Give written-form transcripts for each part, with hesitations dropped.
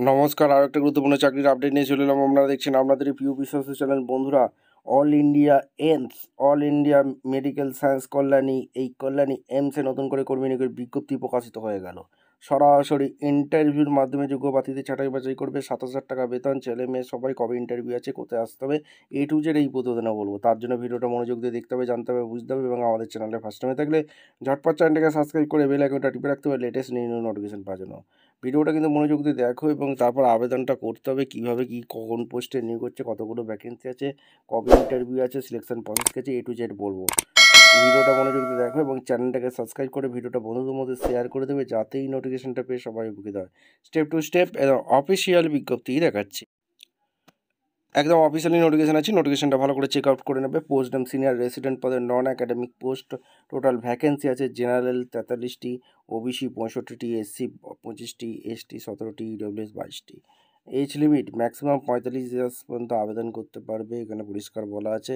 নমস্কার, আরও একটা গুরুত্বপূর্ণ চাকরির আপডেট নিয়ে চলে এলাম। আপনারা দেখছেন আপনাদের প্রিয় বিশ্বাস চ্যানেল। বন্ধুরা, All India AIIMS, All India Medical Science Kalyani, এই কল্যাণী এমসে নতুন করে কর্মী নিয়োগের বিজ্ঞপ্তি প্রকাশিত হয়ে গেল। সরাসরি ইন্টারভিউর মাধ্যমে যোগ্য প্রার্থীদের ছাঁটাই বাছাই করবে। 27,000 টাকা বেতন, ছেলে মেয়ে সবাই। কবে ইন্টারভিউ আছে, কোথায় আসতে হবে, এ টু জেড এই প্রতিবেদনে বলবো। তার জন্য ভিডিওটা মনোযোগ দিয়ে দেখতে হবে, জানতে হবে, বুঝতে হবে। এবং আমাদের চ্যানেলে ফার্স্ট টাইমে থাকলে ঝটপট চ্যানেলটাকে সাবস্ক্রাইব করে বেল আইকনটা টিপে রাখতে হবে লেটেস্ট নিউ নোটিফিকেশন পাওয়ার জন্য। ভিডিওটা কিন্তু মনোযোগ দিয়ে দেখো এবং তারপর আবেদনটা করতে হবে। কীভাবে কী, কোন পোস্টে নিয়োগ হচ্ছে, কতগুলো ভ্যাকেন্সি আছে, কবে ইন্টারভিউ আছে, সিলেকশন প্রসেস আছে, এ টু জেড বলবো। ভিডিওটা মনোযোগ দিয়ে দেখো এবং চ্যানেলটাকে সাবস্ক্রাইব করে ভিডিওটা বন্ধুদের মধ্যে শেয়ার করে দেবে, যাতে এই নোটিফিকেশনটা পেয়ে সবাই উপকৃত হয়। স্টেপ টু স্টেপ অফিসিয়াল বিজ্ঞপ্তি দেখাচ্ছি। একদম অফিসিয়ালি নোটিফিকেশন আছে, নোটিফিকেশনটা ভালো করে চেক আউট করে নেবে। পোস্ট নেম সিনিয়র রেসিডেন্ট পদে non academic post. Total vacancy আছে জেনারেল 43টি, ওবিসি 65টি, এসসি 25টি, এসটি 17টি, ইডব্লিউএস 22টি। এজ লিমিট ম্যাক্সিমাম 45 ইয়ার্স পর্যন্ত আবেদন করতে পারবে, এখানে পরিষ্কার বলা আছে।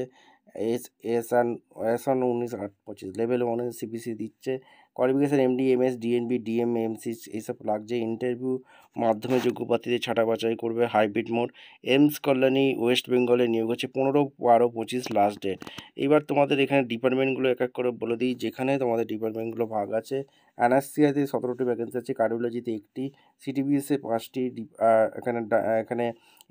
এস 19/8/25 লেভেল 1 সিবিসি দিচ্ছে। Qualification MD, MS, DNB, DM, MC এইসব লাগছে। ইন্টারভিউ মাধ্যমে যোগ্য প্রার্থীদের ছাঁটা বাছাই করবে। Hybrid mode. এমস কল্যাণী ওয়েস্ট বেঙ্গলে নিয়োগ হচ্ছে 15/12/25 লাস্ট ডেট। এবার তোমাদের এখানে ডিপার্টমেন্টগুলো এক এক করে বলে দিই, যেখানে তোমাদের ডিপার্টমেন্টগুলো ভাগ আছে। অ্যানাস্থেসিয়াতে 17টি ভ্যাকেন্সি আছে, কার্ডিওলজিতে 1টি, সিটিবিএসে 5টি, এখানে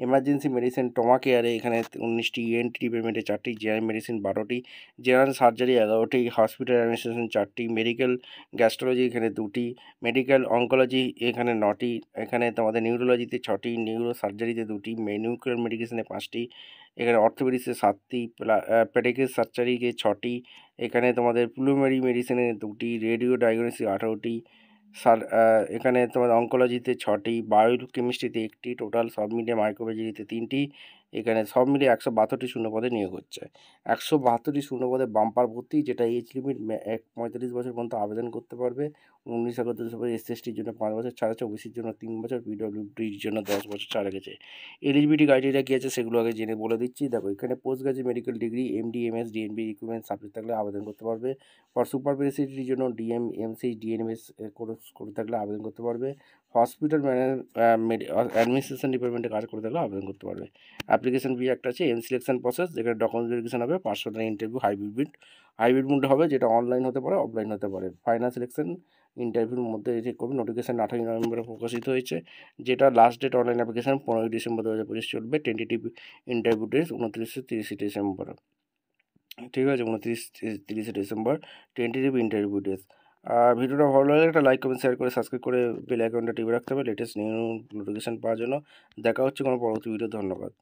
এমার্জেন্সি মেডিসিন ট্রমা কেয়ারে এখানে 19টি, ইএনটি ডিপার্টমেন্টে 4টি, জেনারেল মেডিসিন 12টি, জেনারেল সার্জারি 11টি, হসপিটাল অ্যাডমিনিস্ট্রেশন 4টি, মেডিকেল গ্যাস্ট্রোলজি এখানে 2টি, মেডিকেল অঙ্কোলজি এখানে 9টি, এখানে তোমাদের নিউরোলজিতে 6টি, নিউরো সার্জারিতে 2টি, নিউক্লিয়ার মেডিকেশনে 5টি, এখানে অর্থোপেডিক্সে 7টি, পেডিকেল সার্জারিতে 6টি, এখানে তোমাদের প্লুমেরি মেডিসিনে 2টি, রেডিও ডায়াগনোসিস 18টি, এখানে তোমাদের অঙ্কোলজিতে 6টি, বায়োকেমিস্ট্রিতে 1টি, টোটাল সব মিলিয়ে মাইক্রোবায়োলজিতে 3টি। এখানে সব মিলিয়ে 172টি শূন্যপদে নিয়োগ হচ্ছে। 172টি শূন্যপদে বাম্পার ভর্তি, যেটা এজ লিমিট 45 বছর পর্যন্ত আবেদন করতে পারবে। 19 আগস্ট 2025 এসসি এসটির জন্য 5 বছর ছাড় আছে, ওবিসির জন্য 3 বছর, পিডব্লিউডির জন্য 10 বছর ছাড় গেছে। এলিজিবিলিটি ক্রাইটেরিয়া কী আছে সেগুলো আগে জেনে বলে দিচ্ছি। দেখো, এখানে post graduate medical degree, MD, MS, DNB recruitment subject থাকলে আবেদন করতে পারবে। ফর সুপারভিসিটির জন্য ডিএম, এমসি, ডিএনএমএস কোর্স করে থাকলে আবেদন করতে পারবে। হসপিটাল অ্যাডমিনিস্ট্রেশন ডিপার্টমেন্টে কাজ করে থাকলে আবেদন করতে পারবে। অ্যাপ্লিকেশন ফি একটা আছে। সিলেকশন প্রসেস, যেখানে ডকুমেন্ট ভেরিফিকেশন হবে, 500 টাকা ইন্টারভিউ। হাইব্রিড মোড হবে, যেটা অনলাইন হতে পারে, অফলাইন হতে পারে। ফাইনাল সিলেকশন ইন্টারভিউর মধ্যে এটি করবে। নোটিফিকেশন 8ই নভেম্বরে প্রকাশিত হয়েছে, যেটা last date online application 15 December 2025 চলবে। Tentative interview date 29-30 December. ঠিক আছে, 29-30 ডিসেম্বর টেন্টেটিভ ইন্টারভিউ ডেট। ভিডিওটা ভালো লাগলে একটা লাইক, কমেন্ট, শেয়ার করে সাবস্ক্রাইব করে বেল আইকনটা টিপে রাখতে হবে লেটেস্ট নিউ নোটিফিকেশন পাওয়ার জন্য। দেখা হচ্ছে কোনো পরবর্তী ভিডিও। ধন্যবাদ।